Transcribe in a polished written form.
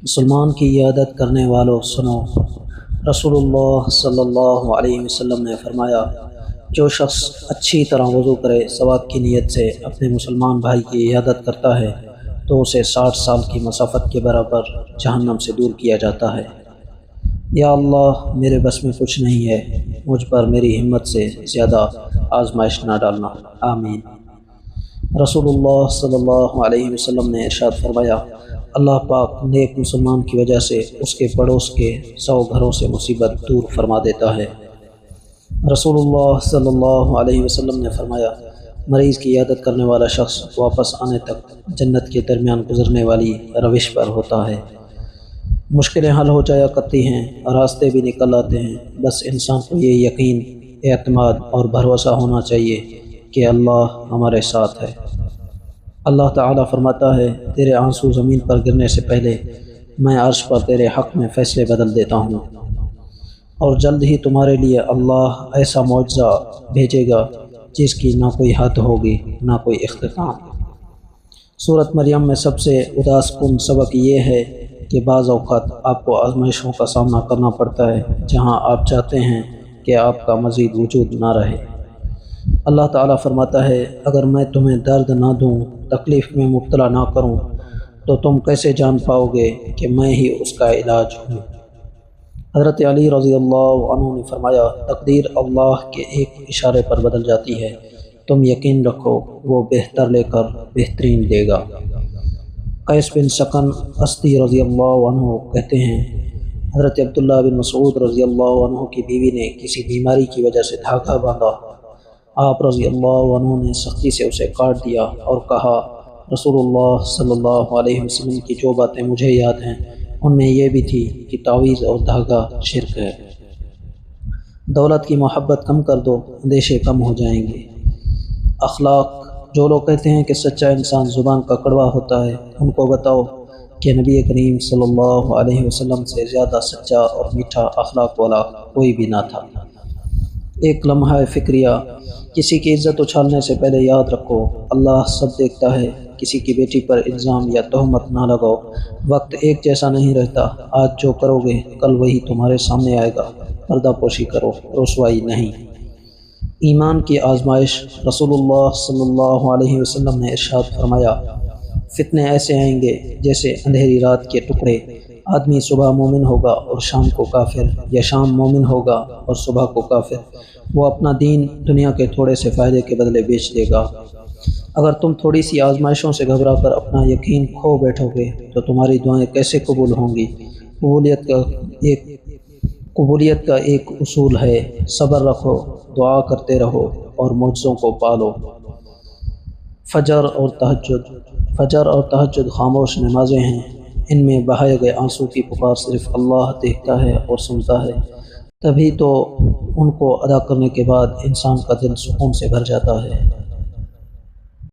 مسلمان کی عیادت کرنے والوں سنو، رسول اللہ صلی اللہ علیہ وسلم نے فرمایا، جو شخص اچھی طرح وضو کرے ثواب کی نیت سے اپنے مسلمان بھائی کی عیادت کرتا ہے تو اسے 60 سال کی مسافت کے برابر جہنم سے دور کیا جاتا ہے۔ یا اللہ، میرے بس میں کچھ نہیں ہے، مجھ پر میری ہمت سے زیادہ آزمائش نہ ڈالنا، آمین۔ رسول اللہ صلی اللہ علیہ وسلم نے ارشاد فرمایا، اللہ پاک نیک مسلمان کی وجہ سے اس کے پڑوس کے 100 گھروں سے مصیبت دور فرما دیتا ہے۔ رسول اللہ صلی اللہ علیہ وسلم نے فرمایا، مریض کی عیادت کرنے والا شخص واپس آنے تک جنت کے درمیان گزرنے والی روش پر ہوتا ہے۔ مشکلیں حل ہو جایا کرتی ہیں، راستے بھی نکل آتے ہیں، بس انسان کو یہ یقین، اعتماد اور بھروسہ ہونا چاہیے کہ اللہ ہمارے ساتھ ہے۔ اللہ تعالیٰ فرماتا ہے، تیرے آنسو زمین پر گرنے سے پہلے میں عرش پر تیرے حق میں فیصلے بدل دیتا ہوں، اور جلد ہی تمہارے لیے اللہ ایسا معجزہ بھیجے گا جس کی نہ کوئی حد ہوگی نہ کوئی اختتام۔ سورۃ مریم میں سب سے اداس کن سبق یہ ہے کہ بعض اوقات آپ کو آزمائشوں کا سامنا کرنا پڑتا ہے جہاں آپ چاہتے ہیں کہ آپ کا مزید وجود نہ رہے۔ اللہ تعالیٰ فرماتا ہے، اگر میں تمہیں درد نہ دوں، تکلیف میں مبتلا نہ کروں تو تم کیسے جان پاؤ گے کہ میں ہی اس کا علاج ہوں۔ حضرت علی رضی اللہ عنہ نے فرمایا، تقدیر اللہ کے ایک اشارے پر بدل جاتی ہے، تم یقین رکھو وہ بہتر لے کر بہترین دے گا۔ قیس بن سکن اسدی رضی اللہ عنہ کہتے ہیں، حضرت عبداللہ بن مسعود رضی اللہ عنہ کی بیوی نے کسی بیماری کی وجہ سے دھاگا باندھا، آپ رضی اللہ عنہ نے سختی سے اسے کاٹ دیا اور کہا، رسول اللہ صلی اللہ علیہ وسلم کی جو باتیں مجھے یاد ہیں ان میں یہ بھی تھی کہ تعویذ اور دھاگا شرک ہے۔ دولت کی محبت کم کر دو، اندیشے کم ہو جائیں گے۔ اخلاق، جو لوگ کہتے ہیں کہ سچا انسان زبان کا کڑوا ہوتا ہے، ان کو بتاؤ کہ نبی کریم صلی اللہ علیہ وسلم سے زیادہ سچا اور میٹھا اخلاق والا کوئی بھی نہ تھا۔ ایک لمحہ فکریہ، کسی کی عزت اچھالنے سے پہلے یاد رکھو، اللہ سب دیکھتا ہے۔ کسی کی بیٹی پر الزام یا تہمت نہ لگاؤ، وقت ایک جیسا نہیں رہتا، آج جو کرو گے کل وہی تمہارے سامنے آئے گا، پردہ پوشی کرو، رسوائی نہیں۔ ایمان کی آزمائش، رسول اللہ صلی اللہ علیہ وسلم نے ارشاد فرمایا، فتنے ایسے آئیں گے جیسے اندھیری رات کے ٹکڑے، آدمی صبح مومن ہوگا اور شام کو کافر، یا شام مومن ہوگا اور صبح کو کافر، وہ اپنا دین دنیا کے تھوڑے سے فائدے کے بدلے بیچ دے گا۔ اگر تم تھوڑی سی آزمائشوں سے گھبرا کر اپنا یقین کھو بیٹھو گے تو تمہاری دعائیں کیسے قبول ہوں گی؟ قبولیت کا ایک اصول ہے، صبر رکھو، دعا کرتے رہو اور معجزوں کو پالو۔ فجر اور تہجد خاموش نمازیں ہیں، ان میں بہائے گئے آنسو کی پکار صرف اللہ دیکھتا ہے اور سنتا ہے، تبھی تو ان کو ادا کرنے کے بعد انسان کا دل سکون سے بھر جاتا ہے۔